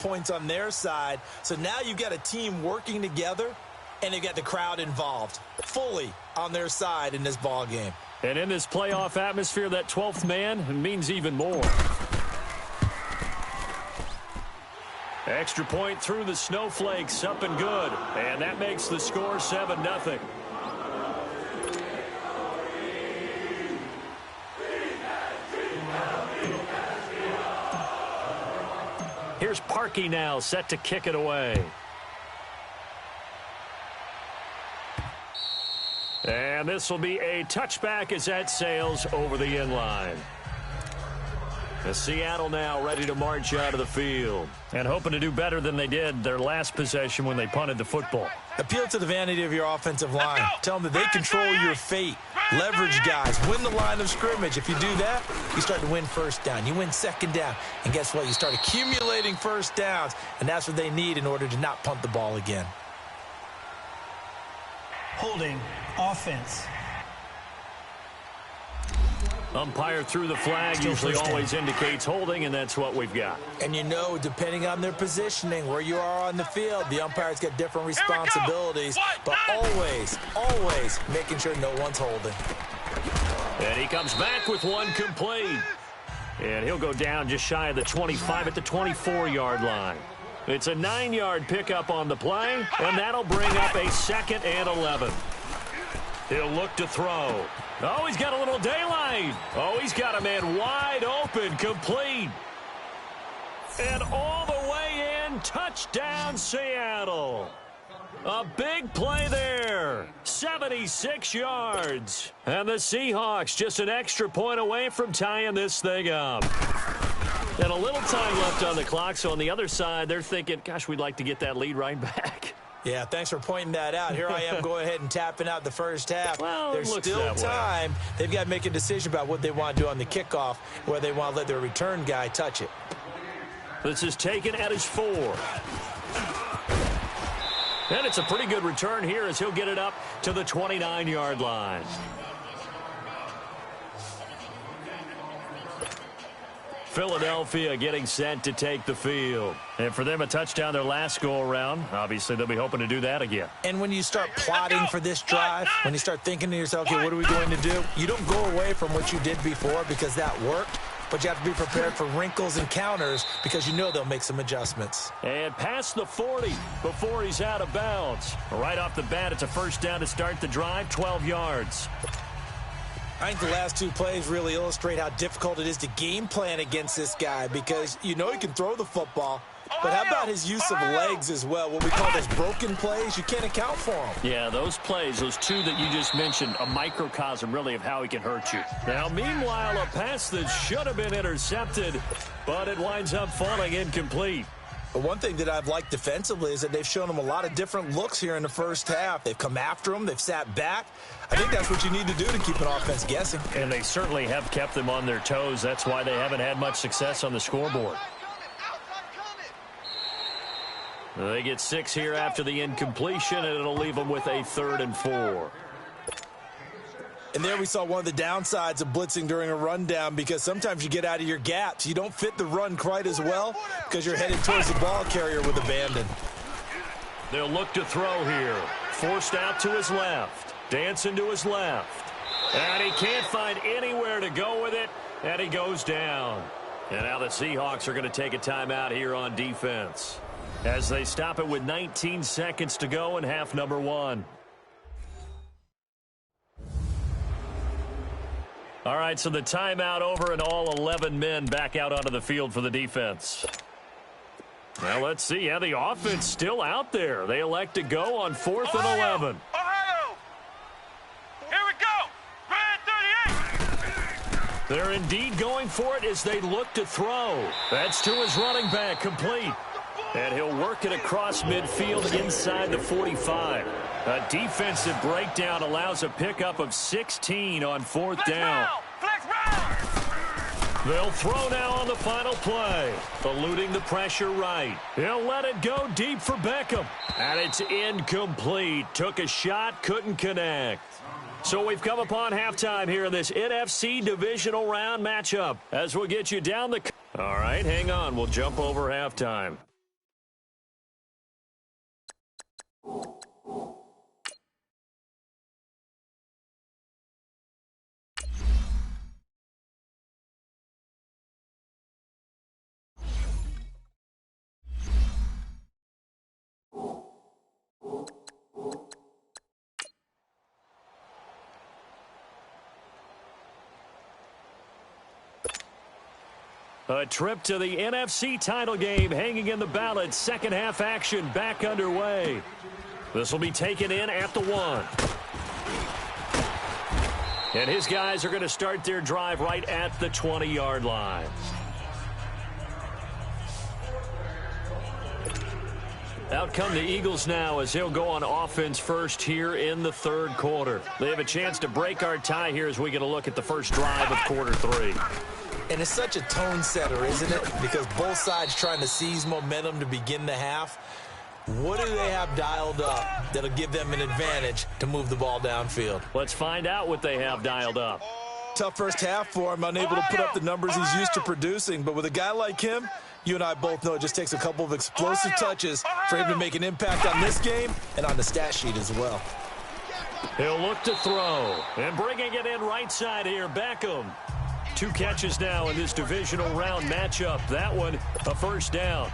points on their side. So now you've got a team working together, and they've got the crowd involved fully on their side in this ball game. And in this playoff atmosphere, that 12th man means even more. Extra point through the snowflakes, up and good. And that makes the score 7-0. Here's Parkey now, set to kick it away. And this will be a touchback as that sails over the inline. Seattle now ready to march out of the field and hoping to do better than they did their last possession when they punted the football. Appeal to the vanity of your offensive line. Tell them that they control your fate. Leverage guys. Win the line of scrimmage. If you do that, you start to win first down. You win second down. And guess what? You start accumulating first downs, and that's what they need in order to not punt the ball again. Holding offense. Umpire through the flag usually always indicates holding, and that's what we've got. And you know, depending on their positioning, where you are on the field, the umpire's got different responsibilities, but always making sure no one's holding. And he comes back with one complete. And he'll go down just shy of the 25 at the 24-yard line. It's a 9-yard pickup on the play, and that'll bring up a 2nd and 11. He'll look to throw. Oh, he's got a little daylight. Oh, he's got a man wide open, complete. And all the way in, touchdown Seattle. A big play there, 76 yards. And the Seahawks just an extra point away from tying this thing up. And a little time left on the clock, so on the other side, they're thinking, gosh, we'd like to get that lead right back. Yeah, thanks for pointing that out. Here I am going ahead and tapping out the first half. Well, there's still time. They've got to make a decision about what they want to do on the kickoff, whether they want to let their return guy touch it. This is taken at his 4. And it's a pretty good return here as he'll get it up to the 29-yard line. Philadelphia getting set to take the field. And for them, a touchdown their last go-around. Obviously, they'll be hoping to do that again. And when you start plotting for this drive, when you start thinking to yourself, okay, what are we going to do? You don't go away from what you did before because that worked, but you have to be prepared for wrinkles and counters because you know they'll make some adjustments. And past the 40 before he's out of bounds. Right off the bat, it's a first down to start the drive, 12 yards. I think the last 2 plays really illustrate how difficult it is to game plan against this guy because you know he can throw the football, but how about his use of legs as well? What we call those broken plays, you can't account for them. Yeah, those plays, those 2 that you just mentioned, a microcosm really of how he can hurt you. Now, meanwhile, a pass that should have been intercepted, but it winds up falling incomplete. But one thing that I've liked defensively is that they've shown him a lot of different looks here in the first half. They've come after him. They've sat back. I think that's what you need to do to keep an offense guessing. And they certainly have kept them on their toes. That's why they haven't had much success on the scoreboard. They get 6 here after the incompletion, and it'll leave them with a 3rd and 4. And there we saw one of the downsides of blitzing during a rundown because sometimes you get out of your gaps. You don't fit the run quite as well because you're headed towards the ball carrier with abandon. They'll look to throw here. Forced out to his left. Dancing to his left. And he can't find anywhere to go with it, and he goes down. And now the Seahawks are going to take a timeout here on defense as they stop it with 19 seconds to go in half number 1. All right, so the timeout over and all 11 men back out onto the field for the defense. Now let's see how the offense still out there. They elect to go on 4th and 11. Ohio! Here we go! Red 38! They're indeed going for it as they look to throw. That's to his running back, complete. And he'll work it across midfield inside the 45. A defensive breakdown allows a pickup of 16 on 4th down. They'll throw now on the final play. Eluding the pressure right. He'll let it go deep for Beckham. And it's incomplete. Took a shot, couldn't connect. So we've come upon halftime here in this NFC divisional round matchup as we'll get you down the... All right, hang on. We'll jump over halftime. A trip to the NFC title game hanging in the balance. Second half action back underway. This will be taken in at the 1. And his guys are going to start their drive right at the 20-yard line. Out come the Eagles now as they'll go on offense first here in the third quarter. They have a chance to break our tie here as we get a look at the first drive of quarter 3. And it's such a tone setter, isn't it? Because both sides trying to seize momentum to begin the half. What do they have dialed up that'll give them an advantage to move the ball downfield? Let's find out what they have dialed up. Tough first half for him, unable to put up the numbers he's used to producing. But with a guy like him, you and I both know it just takes a couple of explosive touches for him to make an impact on this game and on the stat sheet as well. He'll look to throw. And bringing it in right side here, Beckham. 2 catches now in this divisional round matchup. That one, a first down.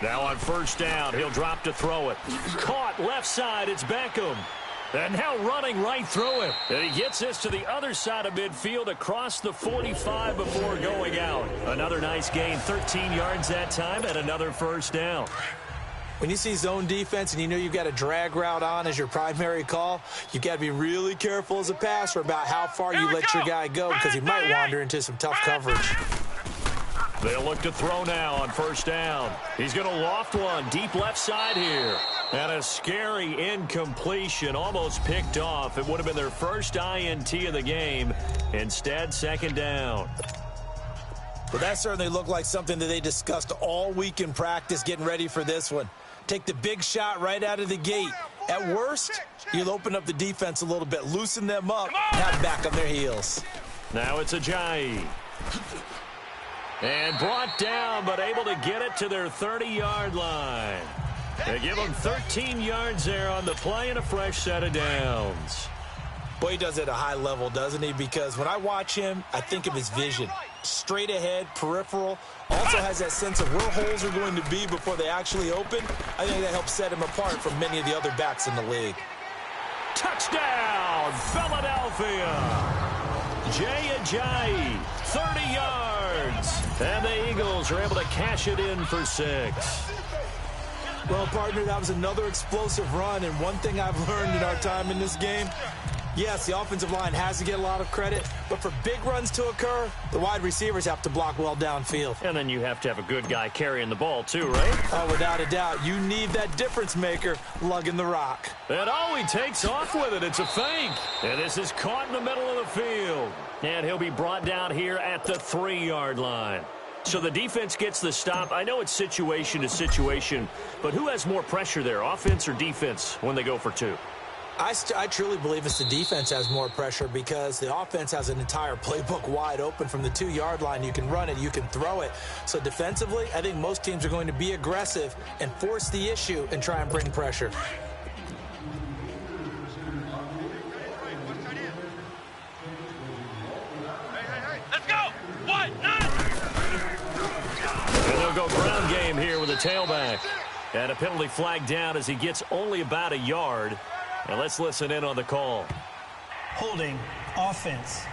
Now on first down, he'll drop to throw it. Caught left side, it's Beckham. And now running right through him. And he gets this to the other side of midfield across the 45 before going out. Another nice gain, 13 yards that time, and another first down. When you see zone defense and you know you've got a drag route on as your primary call, you've got to be really careful as a passer about how far you let your guy go because he might wander into some tough coverage. They'll look to throw now on first down. He's going to loft one deep left side here. And a scary incompletion, almost picked off. It would have been their first INT of the game. Instead, second down. Well, that certainly looked like something that they discussed all week in practice getting ready for this one. Take the big shot right out of the gate. At worst, you'll open up the defense a little bit, loosen them up, and have them back on their heels. Now it's Ajayi. And brought down, but able to get it to their 30-yard line. They give them 13 yards there on the play and a fresh set of downs. Boy, he does it at a high level, doesn't he? Because when I watch him, I think of his vision. Straight ahead, peripheral. Also has that sense of where holes are going to be before they actually open. I think that helps set him apart from many of the other backs in the league. Touchdown, Philadelphia. Jay Ajayi, 30 yards. And the Eagles are able to cash it in for 6. Well, partner, that was another explosive run. And one thing I've learned in our time in this game, yes, the offensive line has to get a lot of credit, but for big runs to occur, the wide receivers have to block well downfield. And then you have to have a good guy carrying the ball too, right? Oh, without a doubt. You need that difference maker lugging the rock. And oh, he takes off with it. It's a fake. And this is caught in the middle of the field. And he'll be brought down here at the 3-yard line. So the defense gets the stop. I know it's situation to situation, but who has more pressure there, offense or defense, when they go for 2? I truly believe it's the defense has more pressure because the offense has an entire playbook wide open from the 2-yard line. You can run it, you can throw it. So defensively, I think most teams are going to be aggressive and force the issue and try and bring pressure. Let's go! What? And they'll go ground game here with a tailback. And a penalty flag down as he gets only about a yard. And let's listen in on the call. Holding offense.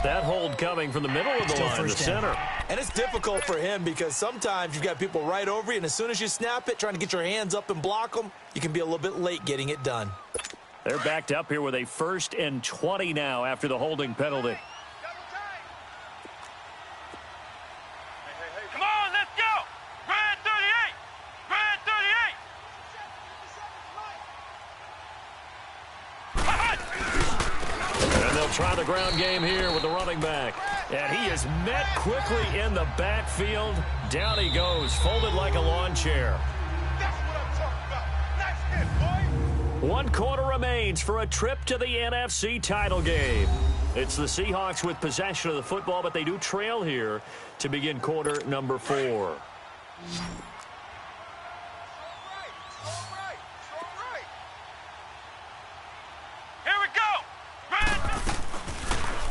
That hold coming from the middle of the line, the center. And it's difficult for him because sometimes you've got people right over you, and as soon as you snap it, trying to get your hands up and block them, you can be a little bit late getting it done. They're backed up here with a 1st and 20 now after the holding penalty. Come on, let's go! Red 38! Red 38! And they'll try the ground game here with the running back. And he is met quickly in the backfield. Down he goes, folded like a lawn chair. That's what I'm talking about. Nice hit, boy! 1 quarter remains for a trip to the NFC title game. It's the Seahawks with possession of the football, but they do trail here to begin quarter number 4.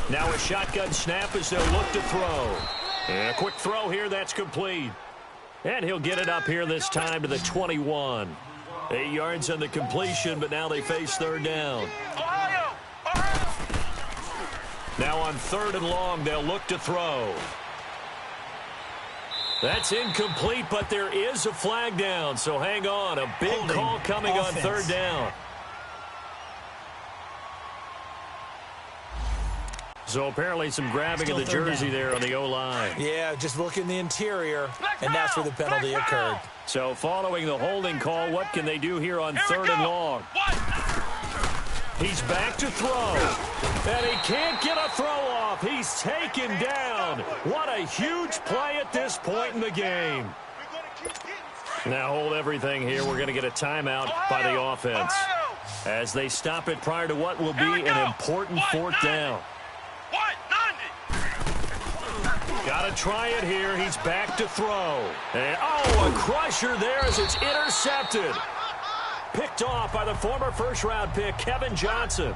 Now a shotgun snap as they'll look to throw. And a quick throw here, that's complete. And he'll get it up here this time to the 21. 8 yards on the completion, but now they face third down. Ohio! Now on 3rd and long, they'll look to throw. That's incomplete, but there is a flag down, so hang on. A big call coming on 3rd down. So apparently some grabbing of the jersey there on the O-line. Yeah, just look in the interior, and that's where the penalty occurred. So following the holding call, what can they do here on 3rd and long? He's back to throw. And he can't get a throw off. He's taken down. What a huge play at this point in the game. Now hold everything here. We're going to get a timeout by the offense as they stop it prior to what will be an important 4th down. Got to try it here. He's back to throw. And, oh, a crusher there as it's intercepted. Picked off by the former first-round pick, Kevin Johnson.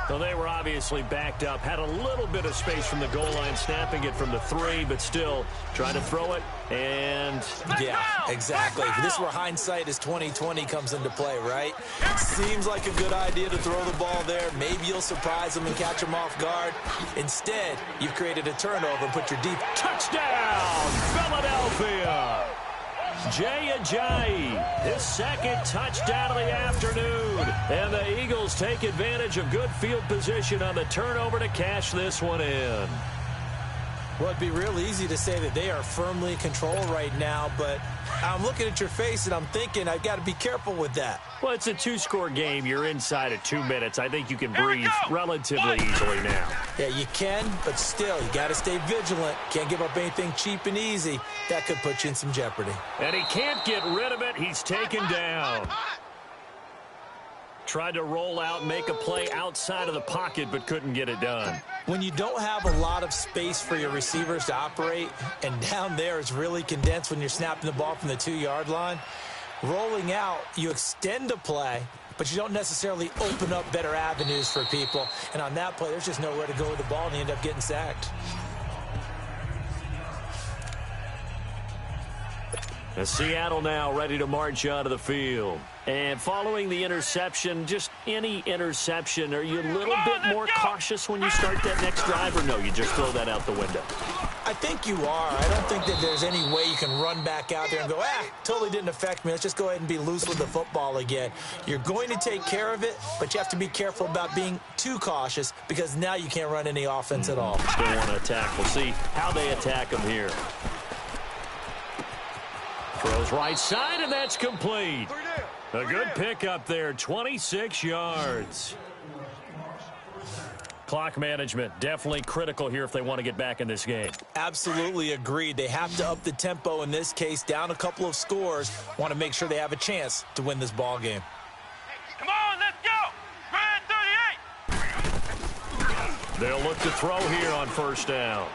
So they were obviously backed up, had a little bit of space from the goal line, snapping it from the 3, but still trying to throw it, and... Yeah, exactly. This is where hindsight is 20/20 comes into play, right? Seems like a good idea to throw the ball there. Maybe you'll surprise them and catch them off guard. Instead, you've created a turnover and put your deep... Touchdown, Philadelphia! Jay Ajayi, his 2nd touchdown of the afternoon. And the Eagles take advantage of good field position on the turnover to cash this one in. Well, it'd be real easy to say that they are firmly in control right now, but I'm looking at your face and I'm thinking I've got to be careful with that. Well, it's a 2-score game. You're inside at 2 minutes. I think you can breathe relatively easily now. Yeah, you can, but still, you got to stay vigilant. Can't give up anything cheap and easy. That could put you in some jeopardy. And he can't get rid of it. He's taken down. Tried to roll out, make a play outside of the pocket, but couldn't get it done. When you don't have a lot of space for your receivers to operate, and down there is really condensed when you're snapping the ball from the 2-yard line, rolling out, you extend a play, but you don't necessarily open up better avenues for people. And on that play, there's just nowhere to go with the ball, and you end up getting sacked. And Seattle now ready to march onto the field. And following the interception, just any interception, are you a little bit more cautious when you start that next drive, or no, you just throw that out the window? I think you are. I don't think that there's any way you can run back out there and go, totally didn't affect me. Let's just go ahead and be loose with the football again. You're going to take care of it, but you have to be careful about being too cautious because now you can't run any offense at all. Still want to attack. We'll see how they attack them here. Throws right side, and that's complete. A good pickup there, 26 yards. Clock management, definitely critical here if they want to get back in this game. Absolutely agreed. They have to up the tempo in this case, down a couple of scores. Want to make sure they have a chance to win this ball game. Come on, let's go! Red 38! They'll look to throw here on 1st down.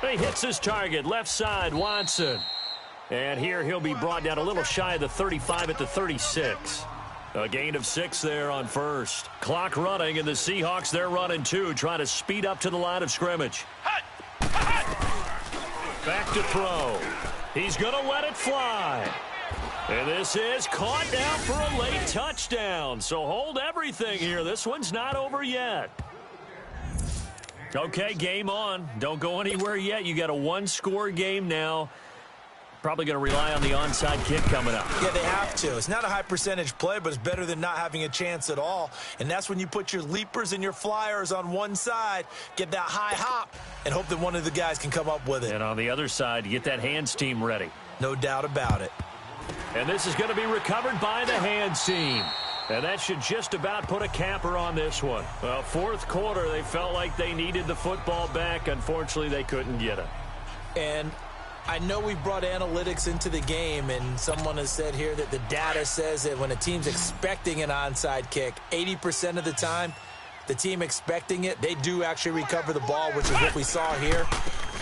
He hits his target, left side, Watson. And here he'll be brought down a little shy of the 35 at the 36. A gain of 6 there on 1st. Clock running, and the Seahawks, they're running too, trying to speed up to the line of scrimmage. Back to throw. He's going to let it fly. And this is caught down for a late touchdown. So hold everything here. This one's not over yet. Okay, game on. Don't go anywhere yet. You got a 1-score game now. Probably going to rely on the onside kick coming up. Yeah, they have to. It's not a high percentage play, but it's better than not having a chance at all. And that's when you put your leapers and your flyers on one side, get that high hop, and hope that one of the guys can come up with it. And on the other side, you get that hands team ready. No doubt about it. And this is going to be recovered by the hands team. And that should just about put a capper on this one. Well, 4th quarter, they felt like they needed the football back. Unfortunately, they couldn't get it. And I know we brought analytics into the game, and someone has said here that the data says that when a team's expecting an onside kick, 80% of the time, the team expecting it, they do actually recover the ball, which is what we saw here.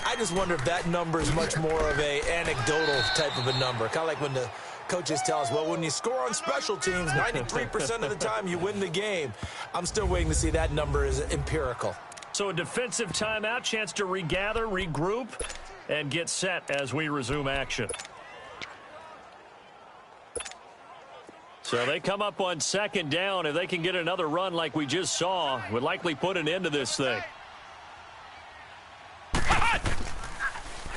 I just wonder if that number is much more of a anecdotal type of a number. Kind of like when the coaches tell us, well, when you score on special teams, 93% of the time you win the game. I'm still waiting to see that number is empirical. So a defensive timeout, chance to regather, regroup, and get set as we resume action. So they come up on second down. If they can get another run like we just saw, would likely put an end to this thing.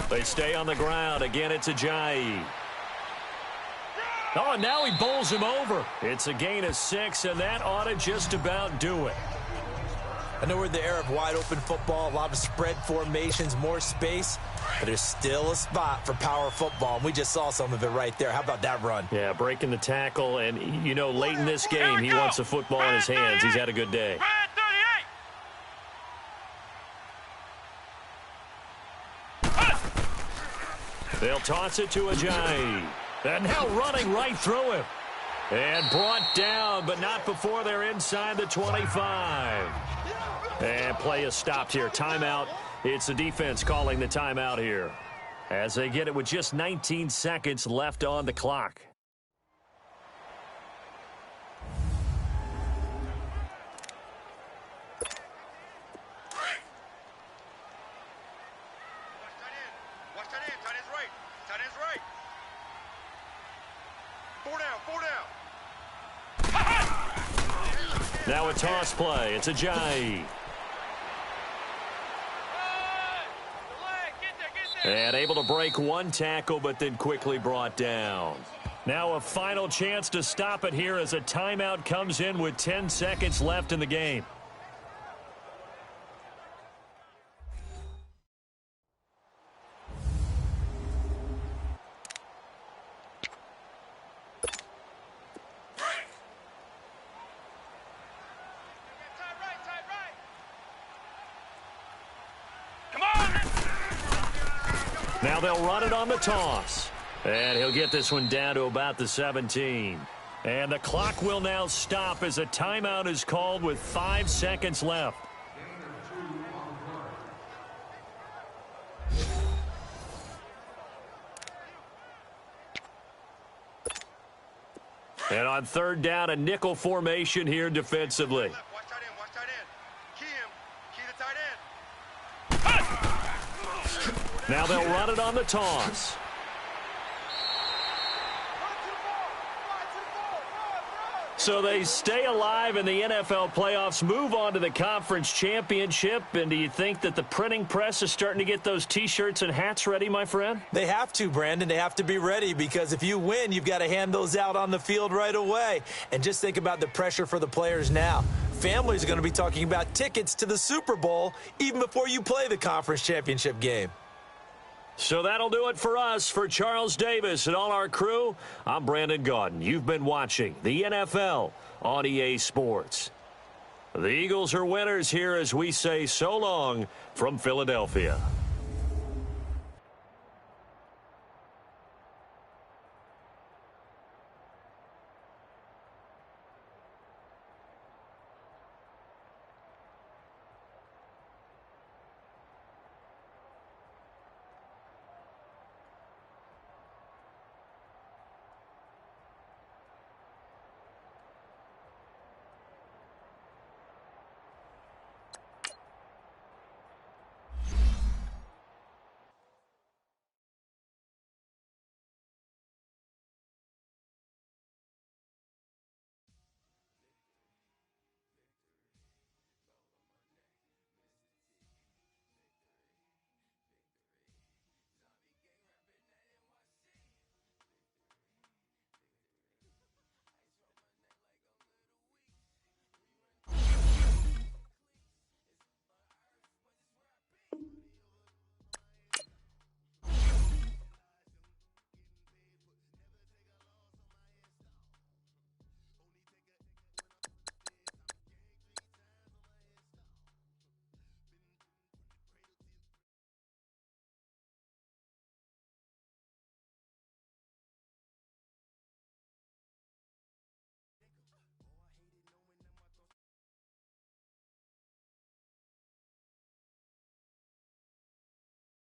They stay on the ground. Again, it's Ajayi. Oh, and now he bowls him over. It's a gain of 6, and that ought to just about do it. I know we're in the era of wide-open football, a lot of spread formations, more space, but there's still a spot for power football, and we just saw some of it right there. How about that run? Yeah, breaking the tackle, and, you know, late in this game, he wants the football in his hands. He's had a good day. They'll toss it to Ajayi. And now running right through him. And brought down, but not before they're inside the 25. And play is stopped here. Timeout. It's the defense calling the timeout here, as they get it with just 19 seconds left on the clock. Now a toss play. It's Ajayi. And able to break one tackle, but then quickly brought down. Now a final chance to stop it here as a timeout comes in with 10 seconds left in the game. Now they'll run it on the toss. And he'll get this one down to about the 17. And the clock will now stop as a timeout is called with 5 seconds left. And on third down, a nickel formation here defensively. Now they'll run it on the toss. So they stay alive in the NFL playoffs, move on to the conference championship. And do you think that the printing press is starting to get those T-shirts and hats ready, my friend? They have to, Brandon. They have to be ready, because if you win, you've got to hand those out on the field right away. And just think about the pressure for the players now. Families are going to be talking about tickets to the Super Bowl even before you play the conference championship game. So that'll do it for us. For Charles Davis and all our crew, I'm Brandon Gaudin. You've been watching the NFL on EA Sports. The Eagles are winners here as we say so long from Philadelphia.